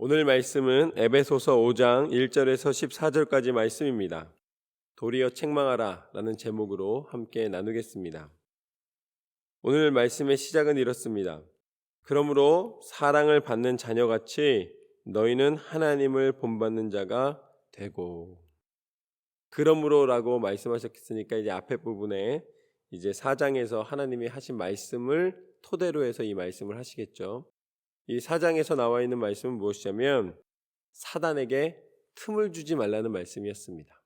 오늘 말씀은 에베소서 5장 1절에서 14절까지 말씀입니다. 도리어 책망하라 라는 제목으로 함께 나누겠습니다. 오늘 말씀의 시작은 이렇습니다. 그러므로 사랑을 받는 자녀같이 너희는 하나님을 본받는 자가 되고. 그러므로라고 말씀하셨으니까 이제 앞에 부분에 이제 4장에서 하나님이 하신 말씀을 토대로 해서 이 말씀을 하시겠죠. 이 4장에서 나와 있는 말씀은 무엇이냐면 사단에게 틈을 주지 말라는 말씀이었습니다.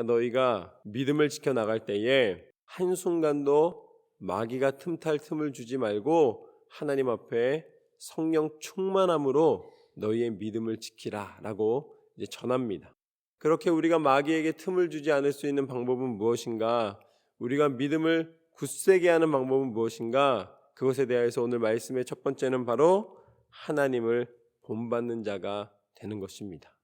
너희가 믿음을 지켜나갈 때에 한순간도 마귀가 틈탈 틈을 주지 말고 하나님 앞에 성령 충만함으로 너희의 믿음을 지키라 라고 이제 전합니다. 그렇게 우리가 마귀에게 틈을 주지 않을 수 있는 방법은 무엇인가? 우리가 믿음을 굳세게 하는 방법은 무엇인가? 그것에 대해서 오늘 말씀의 첫 번째는 바로 하나님을 본받는 자가 되는 것입니다.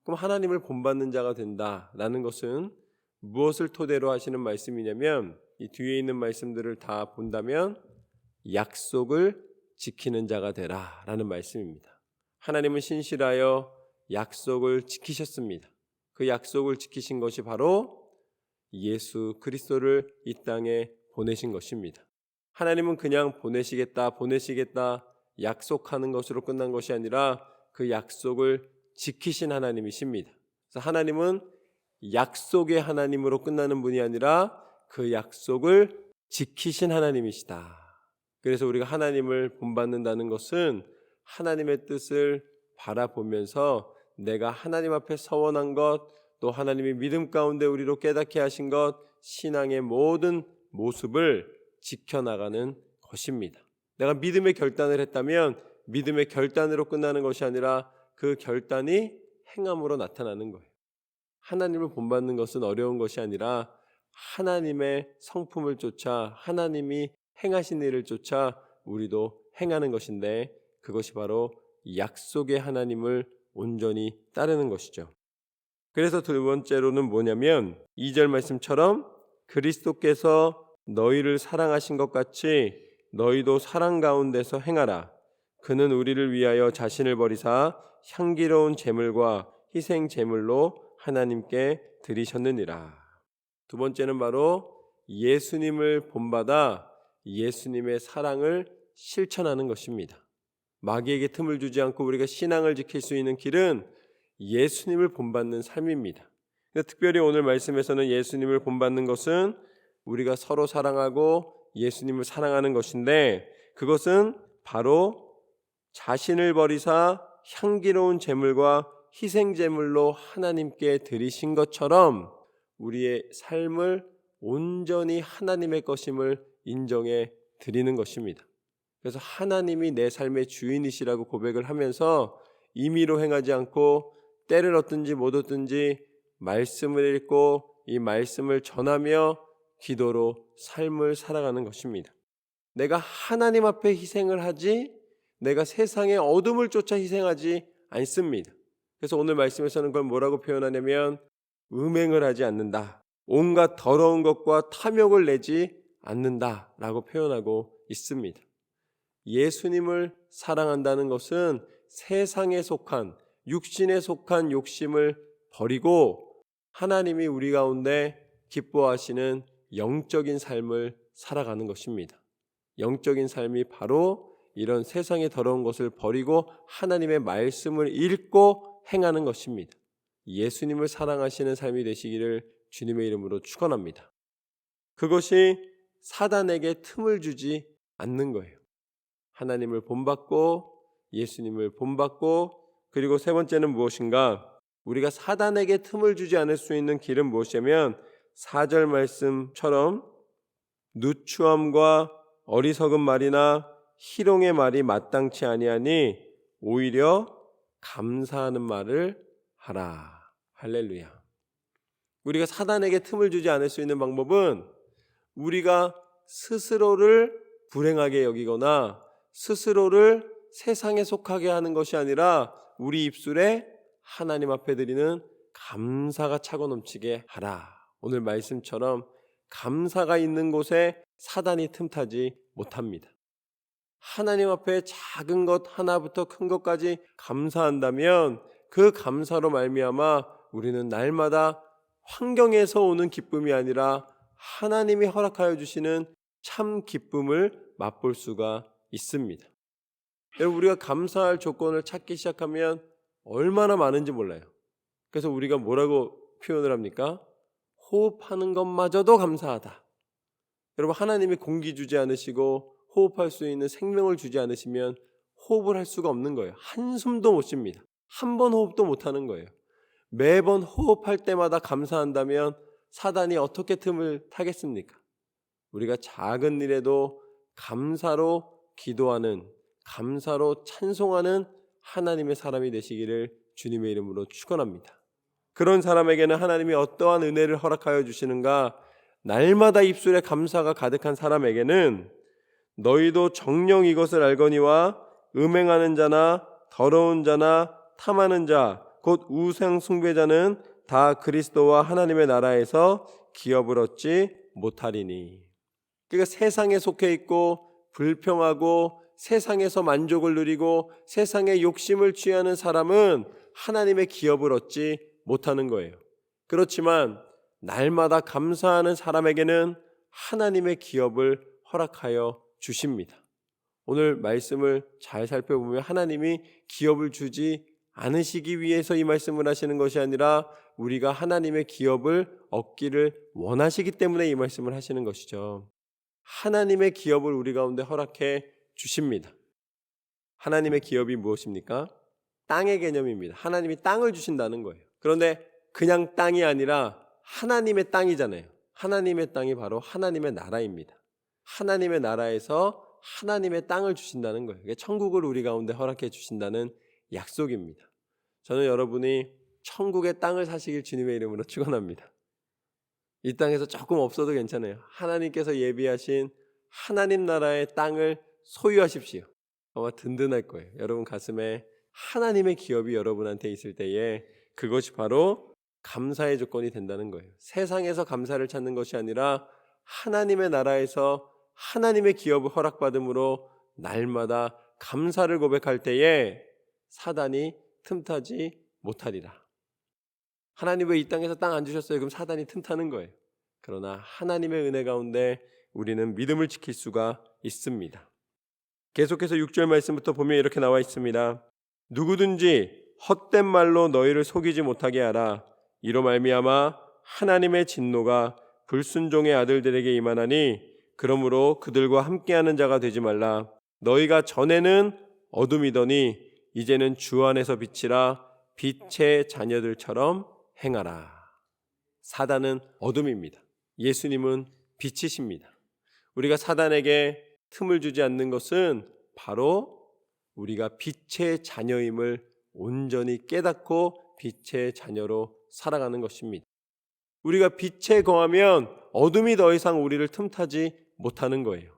그럼 하나님을 본받는 자가 된다라는 것은 무엇을 토대로 하시는 말씀이냐면 이 뒤에 있는 말씀들을 다 본다면 약속을 지키는 자가 되라라는 말씀입니다. 하나님은 신실하여 약속을 지키셨습니다. 그 약속을 지키신 것이 바로 예수 그리스도를 이 땅에 보내신 것입니다. 하나님은 그냥 보내시겠다 약속하는 것으로 끝난 것이 아니라 그 약속을 지키신 하나님이십니다. 그래서 하나님은 약속의 하나님으로 끝나는 분이 아니라 그 약속을 지키신 하나님이시다. 그래서 우리가 하나님을 본받는다는 것은 하나님의 뜻을 바라보면서 내가 하나님 앞에 서원한 것, 또 하나님이 믿음 가운데 우리로 깨닫게 하신 것, 신앙의 모든 모습을 지켜나가는 것입니다. 내가 믿음의 결단을 했다면 믿음의 결단으로 끝나는 것이 아니라 그 결단이 행함으로 나타나는 거예요. 하나님을 본받는 것은 어려운 것이 아니라 하나님의 성품을 쫓아 하나님이 행하신 일을 쫓아 우리도 행하는 것인데 그것이 바로 약속의 하나님을 온전히 따르는 것이죠. 그래서 두 번째로는 뭐냐면 2절 말씀처럼 그리스도께서 너희를 사랑하신 것 같이 너희도 사랑 가운데서 행하라. 그는 우리를 위하여 자신을 버리사 향기로운 제물과 희생 제물로 하나님께 드리셨느니라. 두 번째는 바로 예수님을 본받아 예수님의 사랑을 실천하는 것입니다. 마귀에게 틈을 주지 않고 우리가 신앙을 지킬 수 있는 길은 예수님을 본받는 삶입니다. 특별히 오늘 말씀에서는 예수님을 본받는 것은 우리가 서로 사랑하고 예수님을 사랑하는 것인데 그것은 바로 자신을 버리사 향기로운 제물과 희생 제물로 하나님께 드리신 것처럼 우리의 삶을 온전히 하나님의 것임을 인정해 드리는 것입니다. 그래서 하나님이 내 삶의 주인이시라고 고백을 하면서 임의로 행하지 않고 때를 얻든지 못 얻든지 말씀을 읽고 이 말씀을 전하며 기도로 삶을 살아가는 것입니다. 내가 하나님 앞에 희생을 하지 내가 세상의 어둠을 쫓아 희생하지 않습니다. 그래서 오늘 말씀에서는 그걸 뭐라고 표현하냐면 음행을 하지 않는다. 온갖 더러운 것과 탐욕을 내지 않는다라고 표현하고 있습니다. 예수님을 사랑한다는 것은 세상에 속한 육신에 속한 욕심을 버리고 하나님이 우리 가운데 기뻐하시는 영적인 삶을 살아가는 것입니다. 영적인 삶이 바로 이런 세상의 더러운 것을 버리고 하나님의 말씀을 읽고 행하는 것입니다. 예수님을 사랑하시는 삶이 되시기를 주님의 이름으로 축원합니다. 그것이 사단에게 틈을 주지 않는 거예요. 하나님을 본받고 예수님을 본받고 그리고 세 번째는 무엇인가? 우리가 사단에게 틈을 주지 않을 수 있는 길은 무엇이냐면 4절 말씀처럼 누추함과 어리석은 말이나 희롱의 말이 마땅치 아니하니 오히려 감사하는 말을 하라. 할렐루야. 우리가 사단에게 틈을 주지 않을 수 있는 방법은 우리가 스스로를 불행하게 여기거나 스스로를 세상에 속하게 하는 것이 아니라 우리 입술에 하나님 앞에 드리는 감사가 차고 넘치게 하라. 오늘 말씀처럼 감사가 있는 곳에 사단이 틈타지 못합니다. 하나님 앞에 작은 것 하나부터 큰 것까지 감사한다면 그 감사로 말미암아 우리는 날마다 환경에서 오는 기쁨이 아니라 하나님이 허락하여 주시는 참 기쁨을 맛볼 수가 있습니다. 여러분, 우리가 감사할 조건을 찾기 시작하면 얼마나 많은지 몰라요. 그래서 우리가 뭐라고 표현을 합니까? 호흡하는 것마저도 감사하다. 여러분, 하나님이 공기 주지 않으시고 호흡할 수 있는 생명을 주지 않으시면 호흡을 할 수가 없는 거예요. 한숨도 못 쉽니다. 한 번 호흡도 못 하는 거예요. 매번 호흡할 때마다 감사한다면 사단이 어떻게 틈을 타겠습니까? 우리가 작은 일에도 감사로 기도하는, 감사로 찬송하는 하나님의 사람이 되시기를 주님의 이름으로 축원합니다. 그런 사람에게는 하나님이 어떠한 은혜를 허락하여 주시는가? 날마다 입술에 감사가 가득한 사람에게는 너희도 정녕 이것을 알거니와 음행하는 자나 더러운 자나 탐하는 자 곧 우상 숭배자는 다 그리스도와 하나님의 나라에서 기업을 얻지 못하리니. 그러니까 세상에 속해 있고 불평하고 세상에서 만족을 누리고 세상의 욕심을 취하는 사람은 하나님의 기업을 얻지 못하는 거예요. 그렇지만 날마다 감사하는 사람에게는 하나님의 기업을 허락하여 주십니다. 오늘 말씀을 잘 살펴보면 하나님이 기업을 주지 않으시기 위해서 이 말씀을 하시는 것이 아니라 우리가 하나님의 기업을 얻기를 원하시기 때문에 이 말씀을 하시는 것이죠. 하나님의 기업을 우리 가운데 허락해 주십니다. 하나님의 기업이 무엇입니까? 땅의 개념입니다. 하나님이 땅을 주신다는 거예요. 그런데 그냥 땅이 아니라 하나님의 땅이잖아요. 하나님의 땅이 바로 하나님의 나라입니다. 하나님의 나라에서 하나님의 땅을 주신다는 거예요. 이게 천국을 우리 가운데 허락해 주신다는 약속입니다. 저는 여러분이 천국의 땅을 사시길 주님의 이름으로 축원합니다. 이 땅에서 조금 없어도 괜찮아요. 하나님께서 예비하신 하나님 나라의 땅을 소유하십시오. 아마 든든할 거예요. 여러분 가슴에 하나님의 기업이 여러분한테 있을 때에 그것이 바로 감사의 조건이 된다는 거예요. 세상에서 감사를 찾는 것이 아니라 하나님의 나라에서 하나님의 기업을 허락받음으로 날마다 감사를 고백할 때에 사단이 틈타지 못하리라. 하나님 왜 이 땅에서 땅 안 주셨어요? 그럼 사단이 틈타는 거예요. 그러나 하나님의 은혜 가운데 우리는 믿음을 지킬 수가 있습니다. 계속해서 6절 말씀부터 보면 이렇게 나와 있습니다. 누구든지 헛된 말로 너희를 속이지 못하게 하라. 이로 말미암아 하나님의 진노가 불순종의 아들들에게 임하나니 그러므로 그들과 함께하는 자가 되지 말라. 너희가 전에는 어둠이더니 이제는 주 안에서 빛이라. 빛의 자녀들처럼 행하라. 사단은 어둠입니다. 예수님은 빛이십니다. 우리가 사단에게 틈을 주지 않는 것은 바로 우리가 빛의 자녀임을 온전히 깨닫고 빛의 자녀로 살아가는 것입니다. 우리가 빛에 거하면 어둠이 더 이상 우리를 틈타지 못하는 거예요.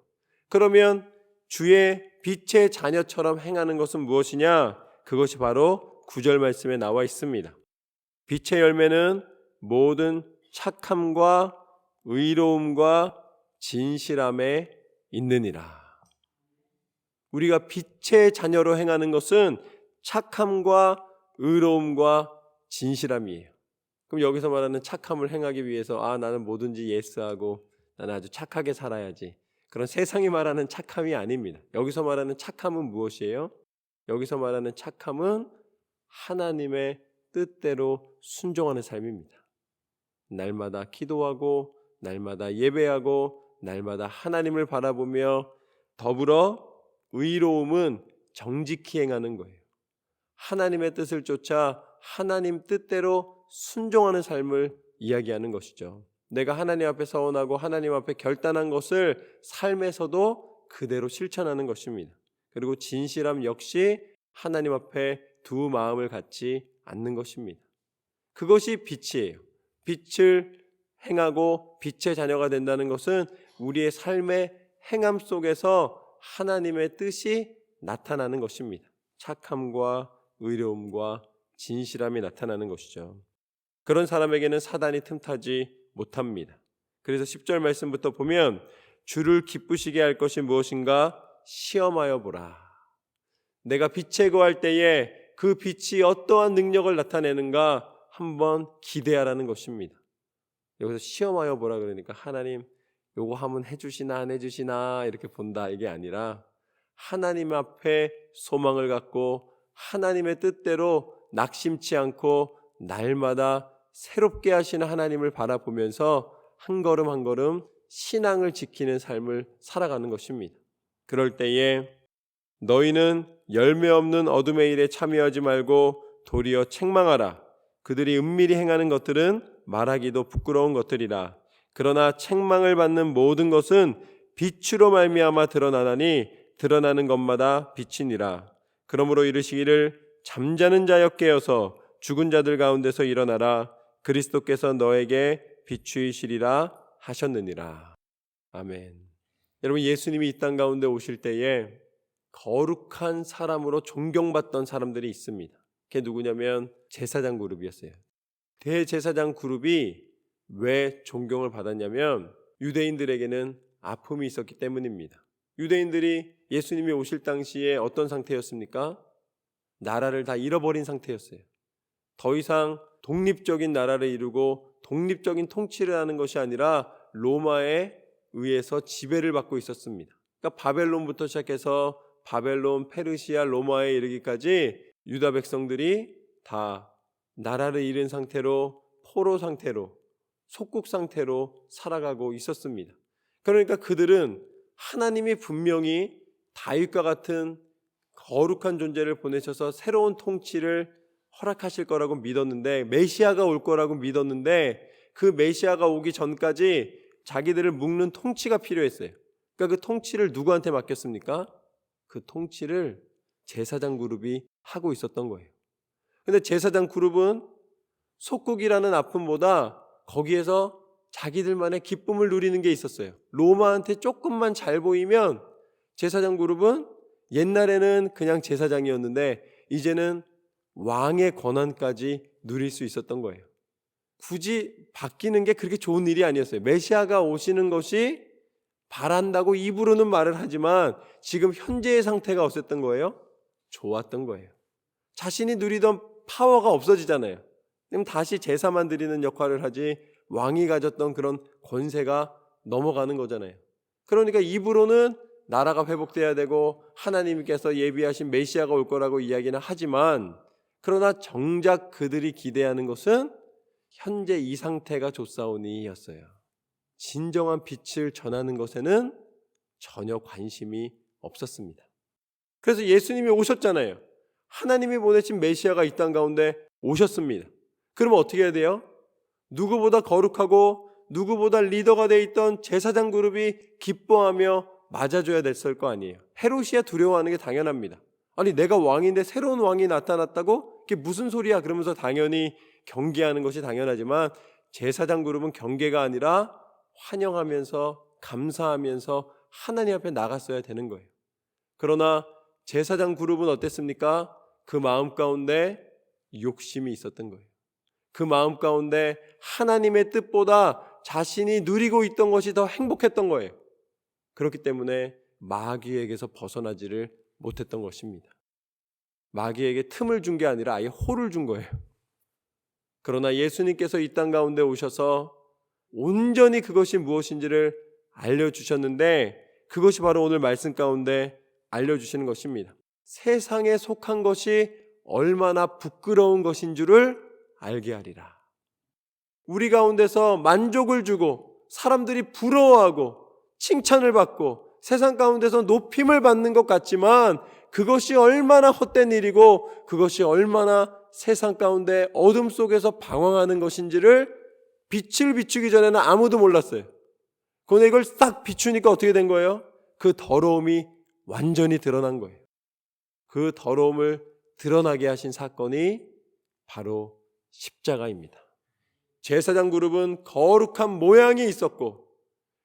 그러면 주의 빛의 자녀처럼 행하는 것은 무엇이냐? 그것이 바로 9절 말씀에 나와 있습니다. 빛의 열매는 모든 착함과 의로움과 진실함에 있느니라. 우리가 빛의 자녀로 행하는 것은 착함과 의로움과 진실함이에요. 그럼 여기서 말하는 착함을 행하기 위해서 나는 뭐든지 예스하고 나는 아주 착하게 살아야지. 그런 세상이 말하는 착함이 아닙니다. 여기서 말하는 착함은 무엇이에요? 여기서 말하는 착함은 하나님의 뜻대로 순종하는 삶입니다. 날마다 기도하고 날마다 예배하고 날마다 하나님을 바라보며 더불어 의로움은 정직히 행하는 거예요. 하나님의 뜻을 쫓아 하나님 뜻대로 순종하는 삶을 이야기하는 것이죠. 내가 하나님 앞에 서원하고 하나님 앞에 결단한 것을 삶에서도 그대로 실천하는 것입니다. 그리고 진실함 역시 하나님 앞에 두 마음을 갖지 않는 것입니다. 그것이 빛이에요. 빛을 행하고 빛의 자녀가 된다는 것은 우리의 삶의 행함 속에서 하나님의 뜻이 나타나는 것입니다. 착함과 의로움과 진실함이 나타나는 것이죠. 그런 사람에게는 사단이 틈타지 못합니다. 그래서 10절 말씀부터 보면 주를 기쁘시게 할 것이 무엇인가? 시험하여 보라. 내가 빛에 거할 때에 그 빛이 어떠한 능력을 나타내는가 한번 기대하라는 것입니다. 여기서 시험하여 보라 그러니까 하나님 요거 하면 해주시나 안 해주시나 이렇게 본다 이게 아니라 하나님 앞에 소망을 갖고 하나님의 뜻대로 낙심치 않고 날마다 새롭게 하시는 하나님을 바라보면서 한 걸음 한 걸음 신앙을 지키는 삶을 살아가는 것입니다. 그럴 때에 너희는 열매 없는 어둠의 일에 참여하지 말고 도리어 책망하라. 그들이 은밀히 행하는 것들은 말하기도 부끄러운 것들이라. 그러나 책망을 받는 모든 것은 빛으로 말미암아 드러나나니 드러나는 것마다 빛이니라. 그러므로 이르시기를 잠자는 자여 깨어서 죽은 자들 가운데서 일어나라. 그리스도께서 너에게 비추이시리라 하셨느니라. 아멘. 여러분, 예수님이 이 땅 가운데 오실 때에 거룩한 사람으로 존경받던 사람들이 있습니다. 그게 누구냐면 제사장 그룹이었어요. 대제사장 그룹이 왜 존경을 받았냐면 유대인들에게는 아픔이 있었기 때문입니다. 유대인들이 예수님이 오실 당시에 어떤 상태였습니까? 나라를 다 잃어버린 상태였어요. 더 이상 독립적인 나라를 이루고 독립적인 통치를 하는 것이 아니라 로마에 의해서 지배를 받고 있었습니다. 그러니까 바벨론부터 시작해서 바벨론, 페르시아, 로마에 이르기까지 유다 백성들이 다 나라를 잃은 상태로 포로 상태로 속국 상태로 살아가고 있었습니다. 그러니까 그들은 하나님이 분명히 다윗과 같은 거룩한 존재를 보내셔서 새로운 통치를 허락하실 거라고 믿었는데, 메시아가 올 거라고 믿었는데 그 메시아가 오기 전까지 자기들을 묶는 통치가 필요했어요. 그러니까 그 통치를 누구한테 맡겼습니까? 그 통치를 제사장 그룹이 하고 있었던 거예요. 그런데 제사장 그룹은 속국이라는 아픔보다 거기에서 자기들만의 기쁨을 누리는 게 있었어요. 로마한테 조금만 잘 보이면 제사장 그룹은 옛날에는 그냥 제사장이었는데 이제는 왕의 권한까지 누릴 수 있었던 거예요. 굳이 바뀌는 게 그렇게 좋은 일이 아니었어요. 메시아가 오시는 것이 바란다고 입으로는 말을 하지만 지금 현재의 상태가 어땠던 거예요? 좋았던 거예요. 자신이 누리던 파워가 없어지잖아요. 그럼 다시 제사만 드리는 역할을 하지 왕이 가졌던 그런 권세가 넘어가는 거잖아요. 그러니까 입으로는 나라가 회복돼야 되고 하나님께서 예비하신 메시아가 올 거라고 이야기는 하지만, 그러나 정작 그들이 기대하는 것은 현재 이 상태가 좋사오니였어요. 진정한 빛을 전하는 것에는 전혀 관심이 없었습니다. 그래서 예수님이 오셨잖아요. 하나님이 보내신 메시아가 이 땅 가운데 오셨습니다. 그러면 어떻게 해야 돼요? 누구보다 거룩하고 누구보다 리더가 돼 있던 제사장 그룹이 기뻐하며 맞아줘야 됐을 거 아니에요. 헤롯이야 두려워하는 게 당연합니다. 아니, 내가 왕인데 새로운 왕이 나타났다고? 그게 무슨 소리야? 그러면서 당연히 경계하는 것이 당연하지만 제사장 그룹은 경계가 아니라 환영하면서 감사하면서 하나님 앞에 나갔어야 되는 거예요. 그러나 제사장 그룹은 어땠습니까? 그 마음 가운데 욕심이 있었던 거예요. 그 마음 가운데 하나님의 뜻보다 자신이 누리고 있던 것이 더 행복했던 거예요. 그렇기 때문에 마귀에게서 벗어나지를 못했던 것입니다. 마귀에게 틈을 준 게 아니라 아예 홀을 준 거예요. 그러나 예수님께서 이 땅 가운데 오셔서 온전히 그것이 무엇인지를 알려주셨는데, 그것이 바로 오늘 말씀 가운데 알려주시는 것입니다. 세상에 속한 것이 얼마나 부끄러운 것인 줄을 알게 하리라. 우리 가운데서 만족을 주고 사람들이 부러워하고 칭찬을 받고 세상 가운데서 높임을 받는 것 같지만 그것이 얼마나 헛된 일이고 그것이 얼마나 세상 가운데 어둠 속에서 방황하는 것인지를 빛을 비추기 전에는 아무도 몰랐어요. 그런데 이걸 싹 비추니까 어떻게 된 거예요? 그 더러움이 완전히 드러난 거예요. 그 더러움을 드러나게 하신 사건이 바로 십자가입니다. 제사장 그룹은 거룩한 모양이 있었고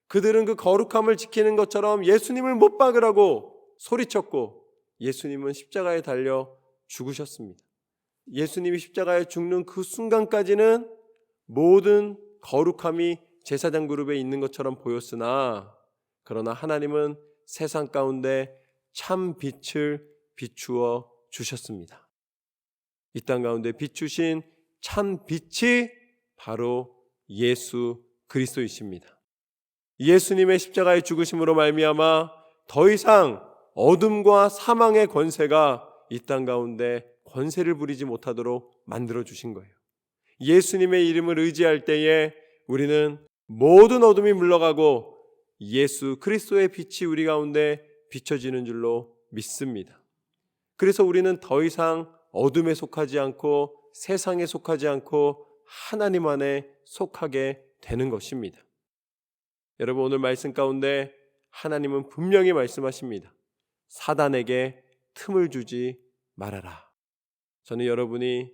그들은 그 거룩함을 지키는 것처럼 예수님을 못 박으라고 소리쳤고, 예수님은 십자가에 달려 죽으셨습니다. 예수님이 십자가에 죽는 그 순간까지는 모든 거룩함이 제사장 그룹에 있는 것처럼 보였으나, 그러나 하나님은 세상 가운데 참 빛을 비추어 주셨습니다. 이 땅 가운데 비추신 참 빛이 바로 예수 그리스도이십니다. 예수님의 십자가의 죽으심으로 말미암아 더 이상 어둠과 사망의 권세가 이 땅 가운데 권세를 부리지 못하도록 만들어 주신 거예요. 예수님의 이름을 의지할 때에 우리는 모든 어둠이 물러가고 예수 그리스도의 빛이 우리 가운데 비춰지는 줄로 믿습니다. 그래서 우리는 더 이상 어둠에 속하지 않고 세상에 속하지 않고 하나님 안에 속하게 되는 것입니다. 여러분, 오늘 말씀 가운데 하나님은 분명히 말씀하십니다. 사단에게 틈을 주지 말아라. 저는 여러분이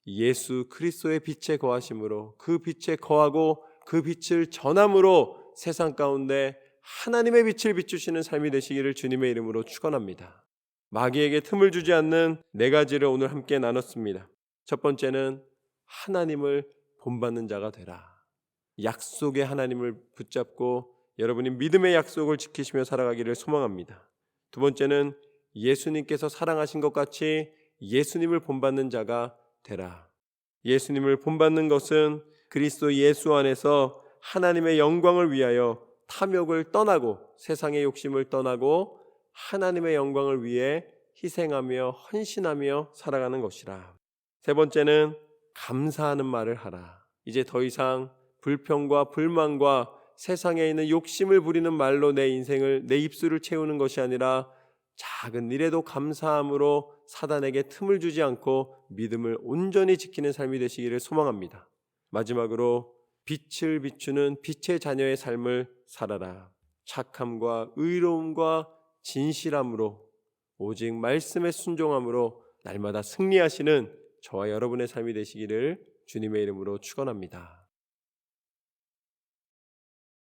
예수 그리스도의 빛에 거하심으로 그 빛에 거하고 그 빛을 전함으로 세상 가운데 하나님의 빛을 비추시는 삶이 되시기를 주님의 이름으로 축원합니다. 마귀에게 틈을 주지 않는 4가지를 오늘 함께 나눴습니다. 첫 번째는 하나님을 본받는 자가 되라. 약속의 하나님을 붙잡고 여러분이 믿음의 약속을 지키시며 살아가기를 소망합니다. 두 번째는 예수님께서 사랑하신 것 같이 예수님을 본받는 자가 되라. 예수님을 본받는 것은 그리스도 예수 안에서 하나님의 영광을 위하여 탐욕을 떠나고 세상의 욕심을 떠나고 하나님의 영광을 위해 희생하며 헌신하며 살아가는 것이라. 세 번째는 감사하는 말을 하라. 이제 더 이상 불평과 불만과 세상에 있는 욕심을 부리는 말로 내 인생을, 내 입술을 채우는 것이 아니라 작은 일에도 감사함으로 사단에게 틈을 주지 않고 믿음을 온전히 지키는 삶이 되시기를 소망합니다. 마지막으로 빛을 비추는 빛의 자녀의 삶을 살아라. 착함과 의로움과 진실함으로 오직 말씀에 순종함으로 날마다 승리하시는 저와 여러분의 삶이 되시기를 주님의 이름으로 축원합니다.